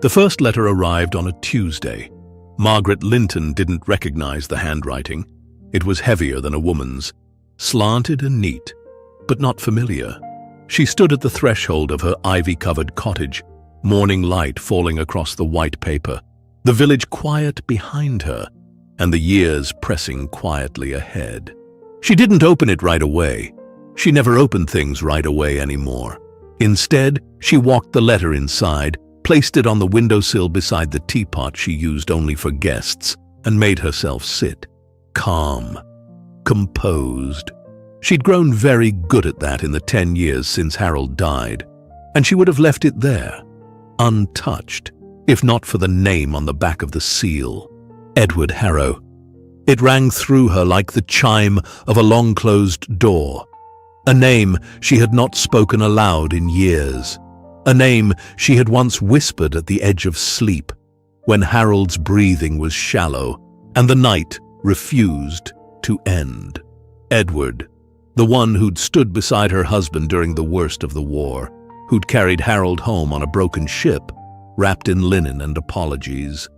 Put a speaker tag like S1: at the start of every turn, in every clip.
S1: The first letter arrived on a Tuesday. Margaret Linton didn't recognize the handwriting. It was heavier than a woman's, slanted and neat, but not familiar. She stood at the threshold of her ivy-covered cottage, morning light falling across the white paper, the village quiet behind her, and the years pressing quietly ahead. She didn't open it right away. She never opened things right away anymore. Instead, she walked the letter inside, placed it on the windowsill beside the teapot she used only for guests, and made herself sit, calm, composed. She'd grown very good at that in the 10 years since Harold died, and she would have left it there, untouched, if not for the name on the back of the seal, Edward Harrow. It rang through her like the chime of a long-closed door, a name she had not spoken aloud in years, a name she had once whispered at the edge of sleep, when Harold's breathing was shallow and the night refused to end. Edward, the one who'd stood beside her husband during the worst of the war, who'd carried Harold home on a broken ship, wrapped in linen and apologies,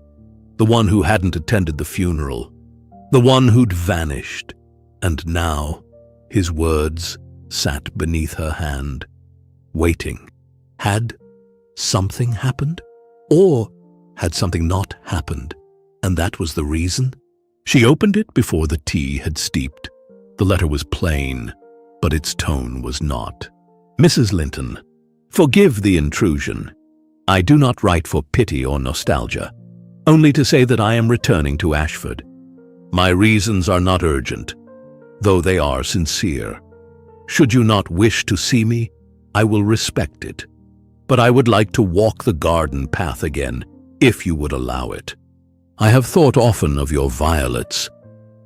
S1: the one who hadn't attended the funeral, the one who'd vanished, and now his words sat beneath her hand, waiting. Had something happened? Or had something not happened, and that was the reason? She opened it before the tea had steeped. The letter was plain, but its tone was not. Mrs. Linton, forgive the intrusion. I do not write for pity or nostalgia, only to say that I am returning to Ashford. My reasons are not urgent, though they are sincere. Should you not wish to see me, I will respect it. But I would like to walk the garden path again, if you would allow it. I have thought often of your violets,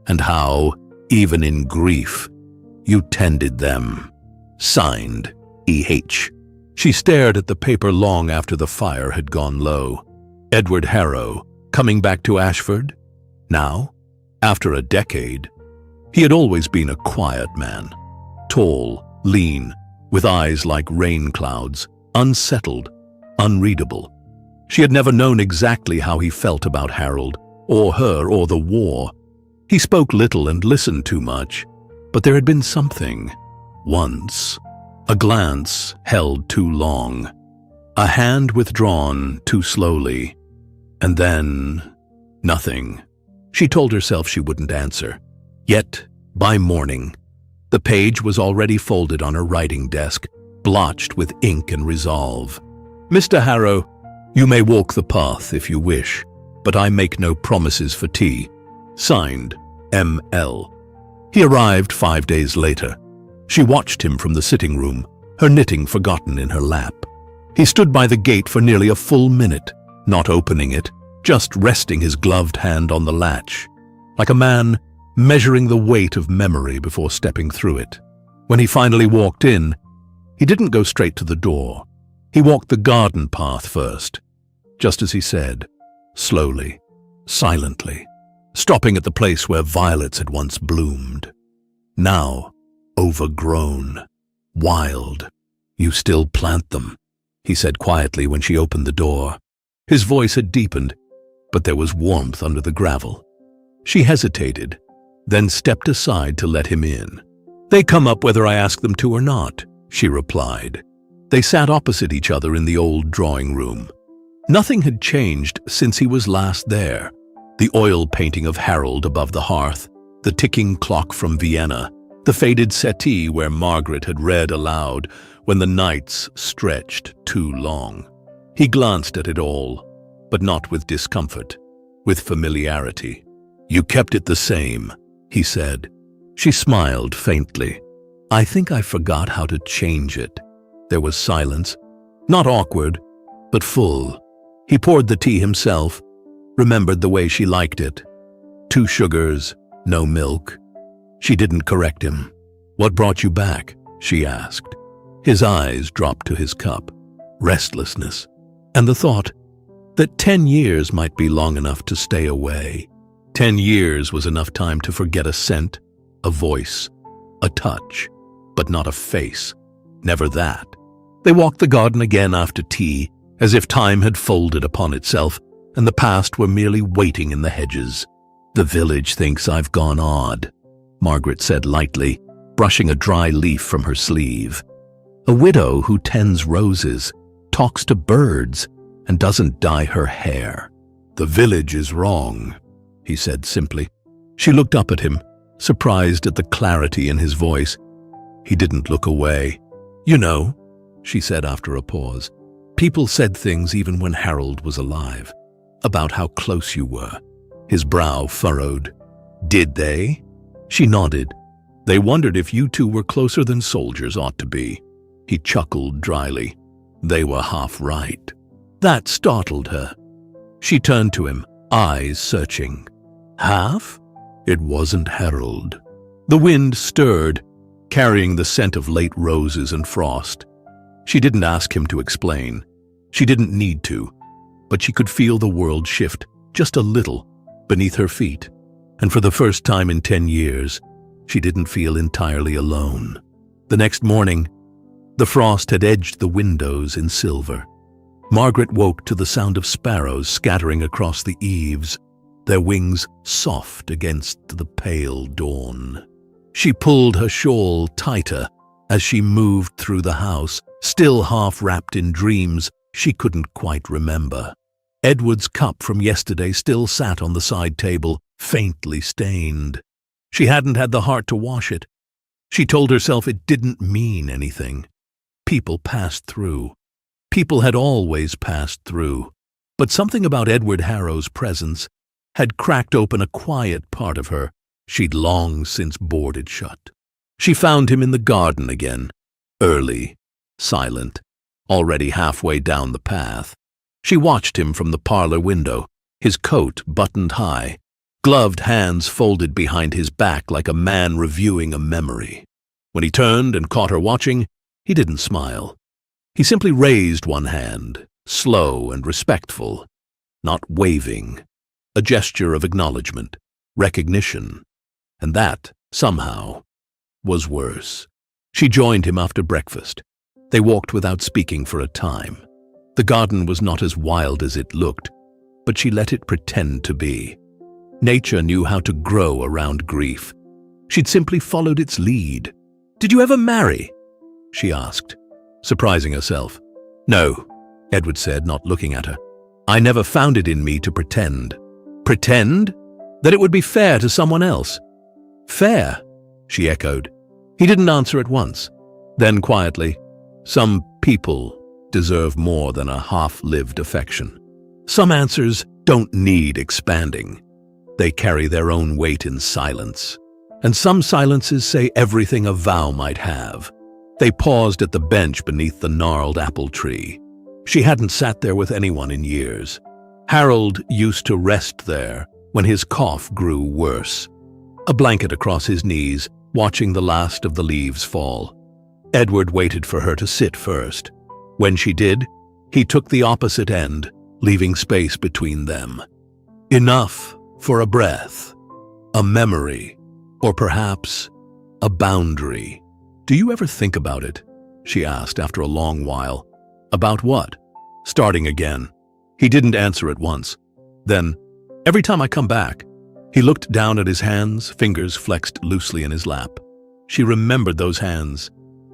S1: and how, even in grief, you tended them. Signed, E.H. She stared at the paper long after the fire had gone low. Edward Harrow, coming back to Ashford? Now? After a decade? He had always been a quiet man. Tall, lean, with eyes like rain clouds, unsettled, unreadable. She had never known exactly how he felt about Harold, or her, or the war. He spoke little and listened too much, but there had been something. Once, a glance held too long, a hand withdrawn too slowly, and then nothing. She told herself she wouldn't answer. Yet, by morning, the page was already folded on her writing desk, blotched with ink and resolve. Mr. Harrow, you may walk the path if you wish, but I make no promises for tea. Signed, M.L. He arrived 5 days later. She watched him from the sitting room, her knitting forgotten in her lap. He stood by the gate for nearly a full minute, not opening it, just resting his gloved hand on the latch, like a man measuring the weight of memory before stepping through it. When he finally walked in, he didn't go straight to the door. He walked the garden path first, just as he said, slowly, silently, stopping at the place where violets had once bloomed. Now, overgrown, wild. You still plant them, he said quietly when she opened the door. His voice had deepened, but there was warmth under the gravel. She hesitated, then stepped aside to let him in. They come up whether I ask them to or not, she replied. They sat opposite each other in the old drawing room. Nothing had changed since he was last there. The oil painting of Harold above the hearth, the ticking clock from Vienna, the faded settee where Margaret had read aloud when the nights stretched too long. He glanced at it all, but not with discomfort, with familiarity. You kept it the same, he said. She smiled faintly. I think I forgot how to change it. There was silence, not awkward, but full. He poured the tea himself, remembered the way she liked it. 2 sugars, no milk. She didn't correct him. What brought you back? She asked. His eyes dropped to his cup. Restlessness, and the thought that 10 years might be long enough to stay away. 10 years was enough time to forget a scent, a voice, a touch, but not a face. Never that. They walked the garden again after tea, as if time had folded upon itself and the past were merely waiting in the hedges. "The village thinks I've gone odd," Margaret said lightly, brushing a dry leaf from her sleeve. "A widow who tends roses, talks to birds, and doesn't dye her hair." "The village is wrong," he said simply. She looked up at him, surprised at the clarity in his voice. He didn't look away. "You know," she said after a pause, "people said things even when Harold was alive, about how close you were." His brow furrowed. "Did they?" She nodded. "They wondered if you two were closer than soldiers ought to be." He chuckled dryly. "They were half right." That startled her. She turned to him, eyes searching. "Half?" It wasn't Harold. The wind stirred, carrying the scent of late roses and frost. She didn't ask him to explain. She didn't need to, but she could feel the world shift just a little beneath her feet, and for the first time in 10 years, she didn't feel entirely alone. The next morning, the frost had edged the windows in silver. Margaret woke to the sound of sparrows scattering across the eaves, their wings soft against the pale dawn. She pulled her shawl tighter as she moved through the house, still half wrapped in dreams she couldn't quite remember. Edward's cup from yesterday still sat on the side table, faintly stained. She hadn't had the heart to wash it. She told herself it didn't mean anything. People passed through. People had always passed through. But something about Edward Harrow's presence had cracked open a quiet part of her she'd long since boarded shut. She found him in the garden again, early, silent, already halfway down the path. She watched him from the parlor window, his coat buttoned high, gloved hands folded behind his back like a man reviewing a memory. When he turned and caught her watching, he didn't smile. He simply raised one hand, slow and respectful, not waving, a gesture of acknowledgement, recognition. And that, somehow, was worse. She joined him after breakfast. They walked without speaking for a time. The garden was not as wild as it looked, but she let it pretend to be. Nature knew how to grow around grief. She'd simply followed its lead. "Did you ever marry?" she asked, surprising herself. "No," Edward said, not looking at her. "I never found it in me to pretend." "Pretend? That it would be fair to someone else?" "Fair?" she echoed. He didn't answer at once. Then quietly, "Some people deserve more than a half-lived affection. Some answers don't need expanding. They carry their own weight in silence. And some silences say everything a vow might have." They paused at the bench beneath the gnarled apple tree. She hadn't sat there with anyone in years. Harold used to rest there when his cough grew worse, a blanket across his knees, watching the last of the leaves fall. Edward waited for her to sit first. When she did, he took the opposite end, leaving space between them. Enough for a breath, a memory, or perhaps a boundary. "Do you ever think about it?" she asked after a long while. "About what?" Starting again. He didn't answer at once. Then, "Every time I come back." He looked down at his hands, fingers flexed loosely in his lap. She remembered those hands.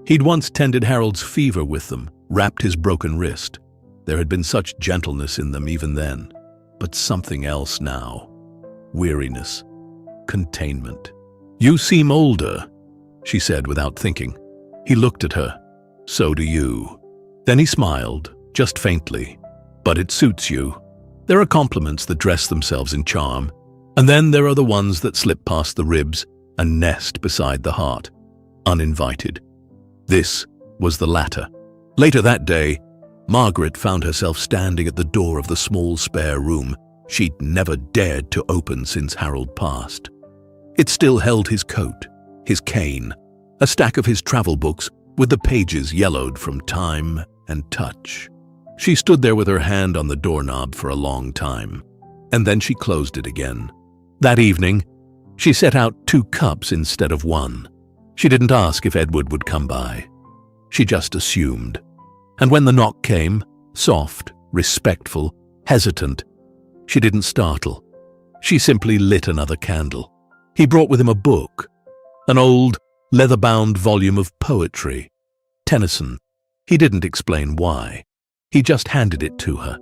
S1: He'd once tended Harold's fever with them, wrapped his broken wrist. There had been such gentleness in them even then, but something else now. Weariness. Containment. "You seem older," she said without thinking. He looked at her. "So do you." Then he smiled, just faintly. "But it suits you. There are compliments that dress themselves in charm, and then there are the ones that slip past the ribs and nest beside the heart, uninvited." This was the latter. Later that day, Margaret found herself standing at the door of the small spare room she'd never dared to open since Harold passed. It still held his coat, his cane, a stack of his travel books with the pages yellowed from time and touch. She stood there with her hand on the doorknob for a long time, and then she closed it again. That evening, she set out 2 cups instead of 1. She didn't ask if Edward would come by. She just assumed. And when the knock came, Soft, respectful, hesitant. She didn't startle. She simply lit another candle. He brought with him a book, an old, leather-bound volume of poetry. Tennyson. He didn't explain why. He just handed it to her.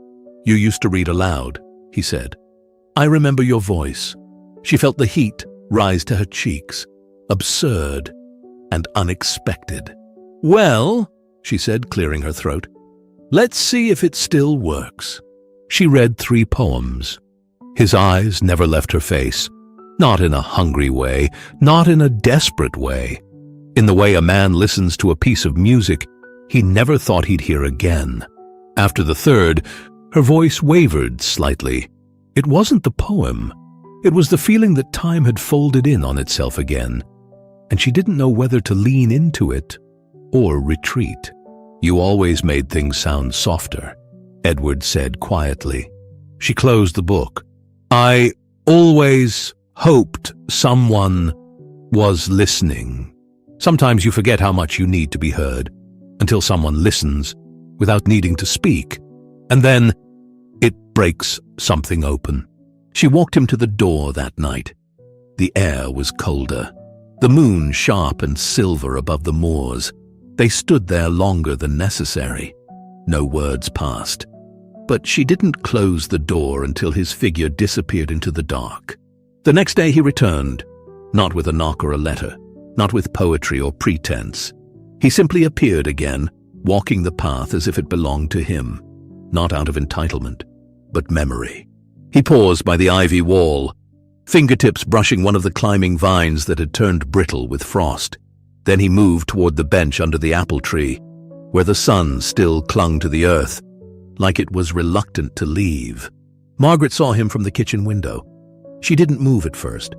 S1: "You used to read aloud," he said. "I remember your voice." She felt the heat rise to her cheeks. Absurd and unexpected. "Well," she said, clearing her throat, "let's see if it still works." She read 3 poems. His eyes never left her face. Not in a hungry way, not in a desperate way. In the way a man listens to a piece of music he never thought he'd hear again. After the 3rd, her voice wavered slightly. It wasn't the poem. It was the feeling that time had folded in on itself again, and she didn't know whether to lean into it or retreat. "You always made things sound softer," Edward said quietly. She closed the book. "I always hoped someone was listening. Sometimes you forget how much you need to be heard, until someone listens without needing to speak, and then it breaks something open." She walked him to the door that night. The air was colder, the moon sharp and silver above the moors. They stood there longer than necessary. No words passed, but she didn't close the door until his figure disappeared into the dark. The next day he returned, not with a knock or a letter, not with poetry or pretense. He simply appeared again, walking the path as if it belonged to him, not out of entitlement, but memory. He paused by the ivy wall, fingertips brushing one of the climbing vines that had turned brittle with frost. Then he moved toward the bench under the apple tree, where the sun still clung to the earth, like it was reluctant to leave. Margaret saw him from the kitchen window. She didn't move at first.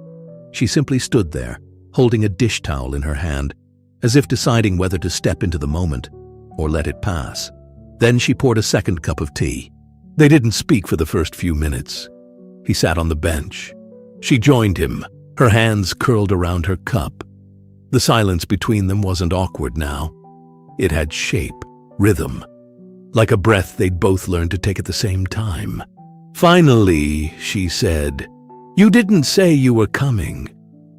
S1: She simply stood there, holding a dish towel in her hand, as if deciding whether to step into the moment or let it pass. Then she poured a 2nd cup of tea. They didn't speak for the first few minutes. He sat on the bench. She joined him, her hands curled around her cup. The silence between them wasn't awkward now. It had shape, rhythm, like a breath they'd both learned to take at the same time. "Finally," she said, "you didn't say you were coming."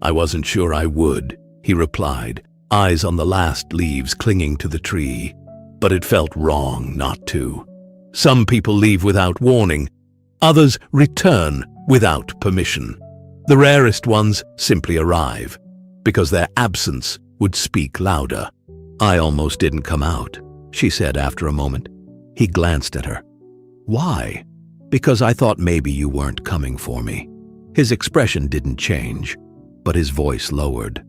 S1: "I wasn't sure I would," he replied, eyes on the last leaves clinging to the tree. "But it felt wrong not to. Some people leave without warning. Others return without permission. The rarest ones simply arrive, because their absence would speak louder." "I almost didn't come out," she said after a moment. He glanced at her. "Why?" "Because I thought maybe you weren't coming for me." His expression didn't change, but his voice lowered.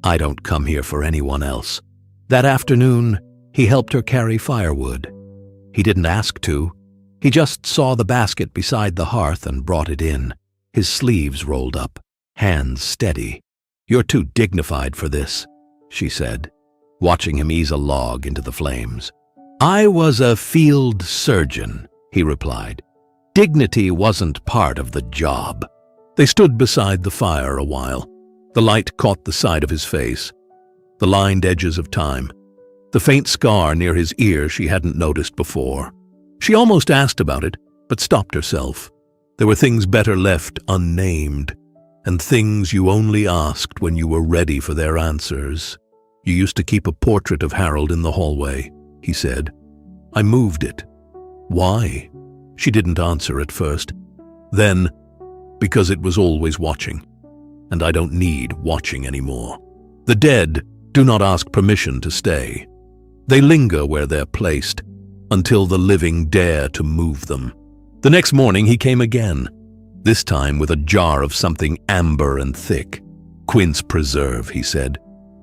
S1: "I don't come here for anyone else." That afternoon, he helped her carry firewood. He didn't ask to. He just saw the basket beside the hearth and brought it in, his sleeves rolled up, hands steady. "You're too dignified for this," she said, watching him ease a log into the flames. "I was a field surgeon," he replied. "Dignity wasn't part of the job." They stood beside the fire a while. The light caught the side of his face, the lined edges of time, the faint scar near his ear she hadn't noticed before. She almost asked about it, but stopped herself. There were things better left unnamed, and things you only asked when you were ready for their answers. "You used to keep a portrait of Harold in the hallway," he said. "I moved it." "Why?" She didn't answer at first. Then, "Because it was always watching, and I don't need watching anymore. The dead do not ask permission to stay. They linger where they're placed, until the living dare to move them." The next morning he came again, this time with a jar of something amber and thick. "Quince preserve," he said,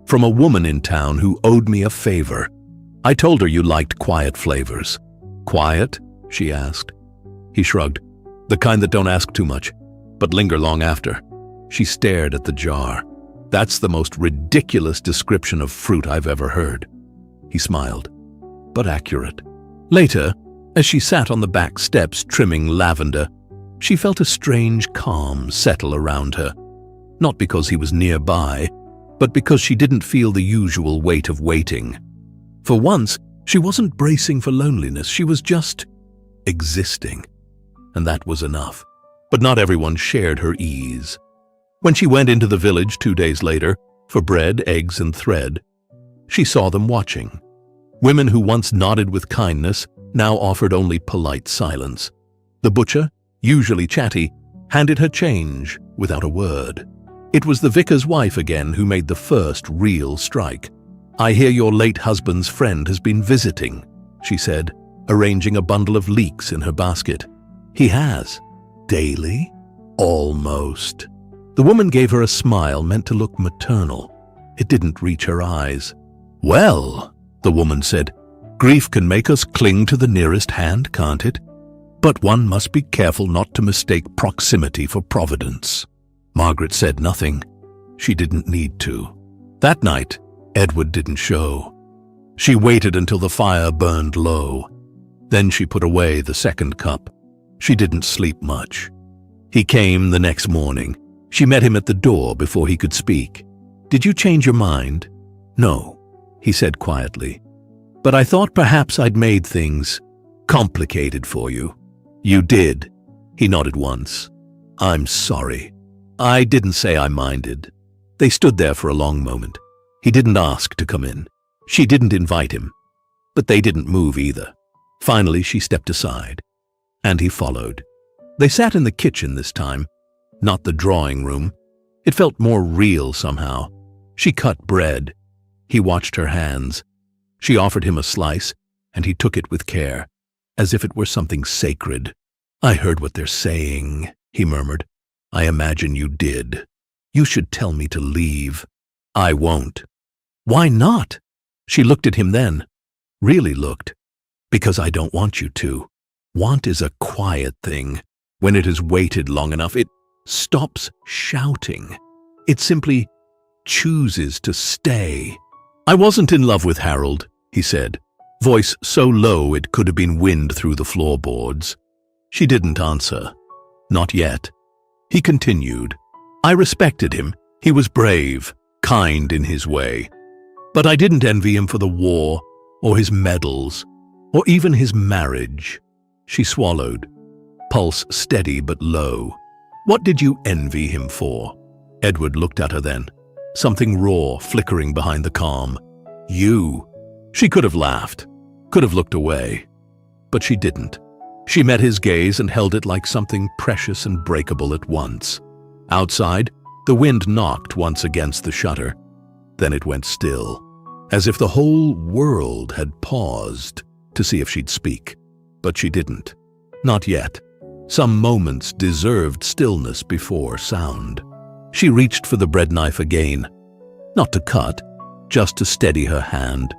S1: "from a woman in town who owed me a favor. I told her you liked quiet flavors." "Quiet?" she asked. He shrugged. "The kind that don't ask too much, but linger long after." She stared at the jar. "That's the most ridiculous description of fruit I've ever heard." He smiled, but accurate. Later, as she sat on the back steps trimming lavender, she felt a strange calm settle around her. Not because he was nearby, but because she didn't feel the usual weight of waiting. For once, She wasn't bracing for loneliness, she was just existing. And that was enough. But not everyone shared her ease. When she went into the village 2 days later for bread, eggs, and thread, she saw them watching. Women who once nodded with kindness now offered only polite silence. The butcher, usually chatty, handed her change without a word. It was the vicar's wife again who made the first real strike. "I hear your late husband's friend has been visiting," she said, arranging a bundle of leeks in her basket. "He has. Daily?" "Almost." The woman gave her a smile meant to look maternal. It didn't reach her eyes. "Well," the woman said, "grief can make us cling to the nearest hand, can't it? But one must be careful not to mistake proximity for providence." Margaret said nothing. She didn't need to. That night, Edward didn't show. She waited until the fire burned low. Then she put away the second cup. She didn't sleep much. He came the next morning. She met him at the door before he could speak. "Did you change your mind?" "No," he said quietly. "But I thought perhaps I'd made things complicated for you." "You did." He nodded once. "I'm sorry. I didn't say I minded." They stood there for a long moment. He didn't ask to come in. She didn't invite him. But they didn't move either. Finally, she stepped aside, and he followed. They sat in the kitchen this time, not the drawing room. It felt more real somehow. She cut bread. He watched her hands. She offered him a slice, and he took it with care, as if it were something sacred. "I heard what they're saying," he murmured. "I imagine you did. You should tell me to leave." "I won't." "Why not?" She looked at him then. Really looked. "Because I don't want you to. Want is a quiet thing. When it has waited long enough, it stops shouting. It simply chooses to stay." "I wasn't in love with Harold," he said, voice so low it could have been wind through the floorboards. She didn't answer. Not yet. He continued. "I respected him. He was brave, kind in his way. But I didn't envy him for the war, or his medals, or even his marriage." She swallowed, pulse steady but low. "What did you envy him for?" Edward looked at her then, something raw flickering behind the calm. "You." She could have laughed, could have looked away, but she didn't. She met his gaze and held it like something precious and breakable at once. Outside, the wind knocked once against the shutter. Then it went still, as if the whole world had paused to see if she'd speak. But she didn't. Not yet. Some moments deserved stillness before sound. She reached for the bread knife again. Not to cut, just to steady her hand.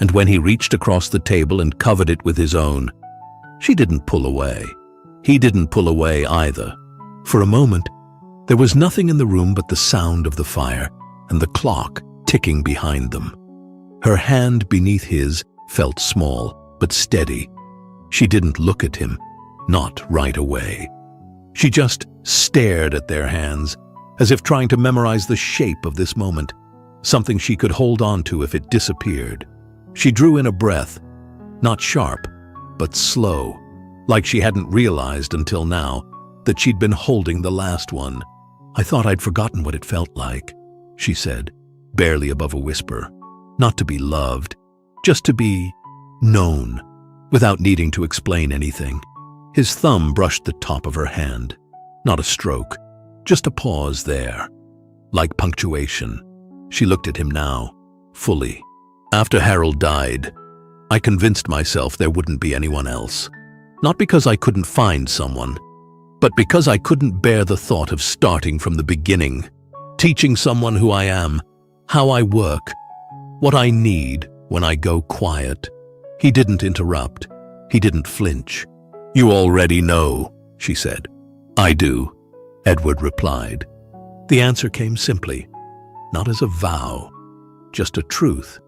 S1: And when he reached across the table and covered it with his own, she didn't pull away. He didn't pull away either. For a moment, there was nothing in the room but the sound of the fire and the clock ticking behind them. Her hand beneath his felt small, but steady. She didn't look at him, not right away. She just stared at their hands, as if trying to memorize the shape of this moment, something she could hold on to if it disappeared. She drew in a breath, not sharp, but slow, like she hadn't realized until now that she'd been holding the last one. "I thought I'd forgotten what it felt like," she said, barely above a whisper. Not to be loved, just to be known, without needing to explain anything. His thumb brushed the top of her hand. Not a stroke, just a pause there, like punctuation. She looked at him now, fully. "After Harold died, I convinced myself there wouldn't be anyone else. Not because I couldn't find someone, but because I couldn't bear the thought of starting from the beginning, teaching someone who I am, how I work, what I need when I go quiet." He didn't interrupt. He didn't flinch. "You already know," she said. "I do," Edward replied. The answer came simply, not as a vow, just a truth.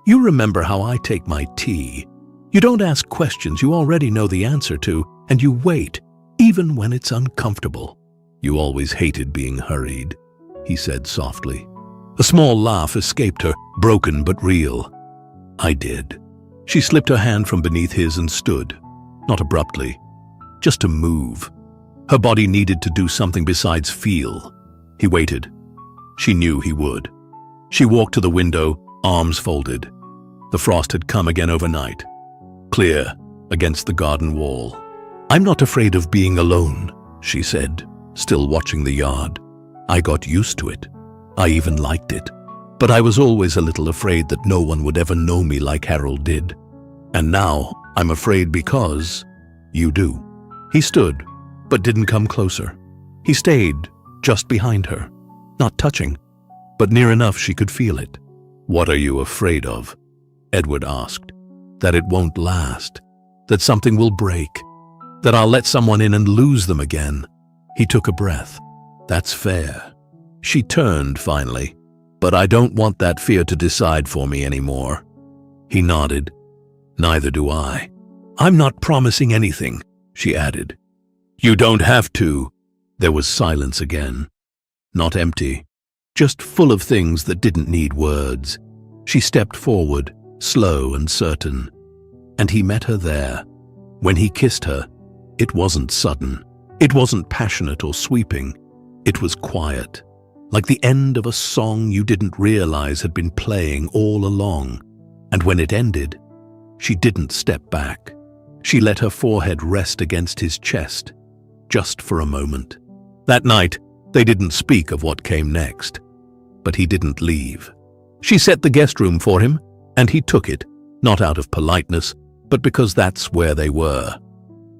S1: "You remember how I take my tea. You don't ask questions you already know the answer to, and you wait, even when it's uncomfortable." "You always hated being hurried," he said softly. A small laugh escaped her, broken but real. "I did." She slipped her hand from beneath his and stood, not abruptly, just to move. Her body needed to do something besides feel. He waited. She knew he would. She walked to the window, arms folded. The frost had come again overnight, clear against the garden wall. "I'm not afraid of being alone," she said, still watching the yard. "I got used to it. I even liked it. But I was always a little afraid that no one would ever know me like Harold did. And now I'm afraid because you do." He stood, but didn't come closer. He stayed just behind her, not touching, but near enough she could feel it. "What are you afraid of?" Edward asked. "That it won't last, that something will break, that I'll let someone in and lose them again." He took a breath. "That's fair." She turned finally. "But I don't want that fear to decide for me anymore." He nodded. "Neither do I." "I'm not promising anything," she added. "You don't have to." There was silence again. Not empty, just full of things that didn't need words. She stepped forward, slow and certain. And he met her there. When he kissed her, it wasn't sudden. It wasn't passionate or sweeping. It was quiet, like the end of a song you didn't realize had been playing all along. And when it ended, she didn't step back. She let her forehead rest against his chest, just for a moment. That night, they didn't speak of what came next. But he didn't leave. She set the guest room for him, and he took it, not out of politeness, but because that's where they were.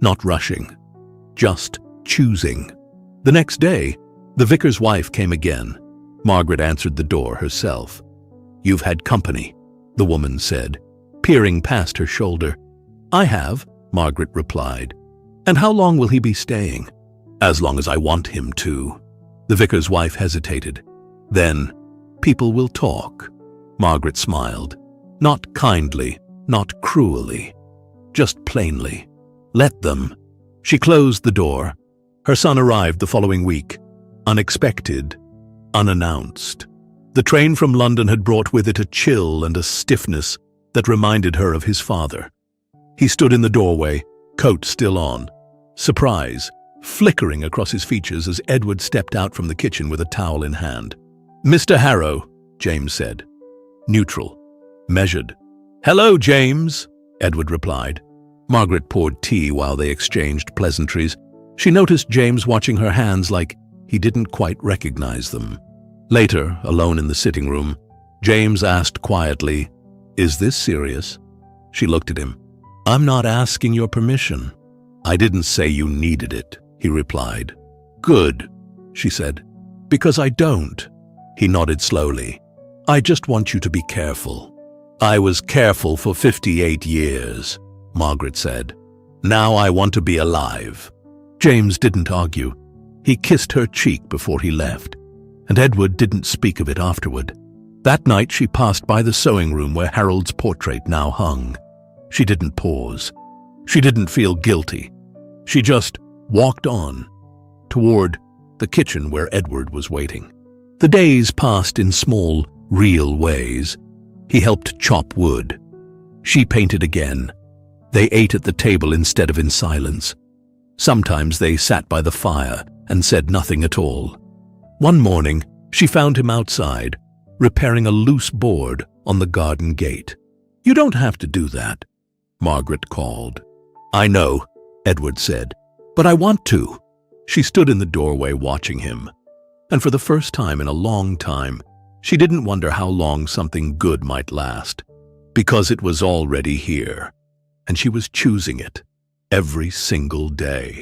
S1: Not rushing, just choosing. The next day, the vicar's wife came again. Margaret answered the door herself. "You've had company," the woman said, peering past her shoulder. "I have," Margaret replied. "And how long will he be staying?" "As long as I want him to." The vicar's wife hesitated. Then, "People will talk." Margaret smiled. Not kindly, not cruelly, just plainly. "Let them." She closed the door. Her son arrived the following week, unexpected, unannounced. The train from London had brought with it a chill and a stiffness that reminded her of his father. He stood in the doorway, coat still on, surprise flickering across his features as Edward stepped out from the kitchen with a towel in hand. "Mr. Harrow," James said. Neutral, measured. "Hello, James," Edward replied. Margaret poured tea while they exchanged pleasantries. She noticed James watching her hands like he didn't quite recognize them. Later, alone in the sitting room, James asked quietly, "Is this serious?" She looked at him. "I'm not asking your permission." "I didn't say you needed it," he replied. "Good," she said. "Because I don't." He nodded slowly. "I just want you to be careful." "I was careful for 58 years, Margaret said. "Now I want to be alive." James didn't argue. He kissed her cheek before he left, and Edward didn't speak of it afterward. That night she passed by the sewing room where Harold's portrait now hung. She didn't pause. She didn't feel guilty. She just walked on, toward the kitchen where Edward was waiting. The days passed in small, real ways. He helped chop wood. She painted again. They ate at the table instead of in silence. Sometimes they sat by the fire and said nothing at all. One morning, she found him outside, repairing a loose board on the garden gate. "You don't have to do that," Margaret called. "I know," Edward said, "but I want to." She stood in the doorway watching him, and for the first time in a long time, she didn't wonder how long something good might last, because it was already here, and she was choosing it every single day.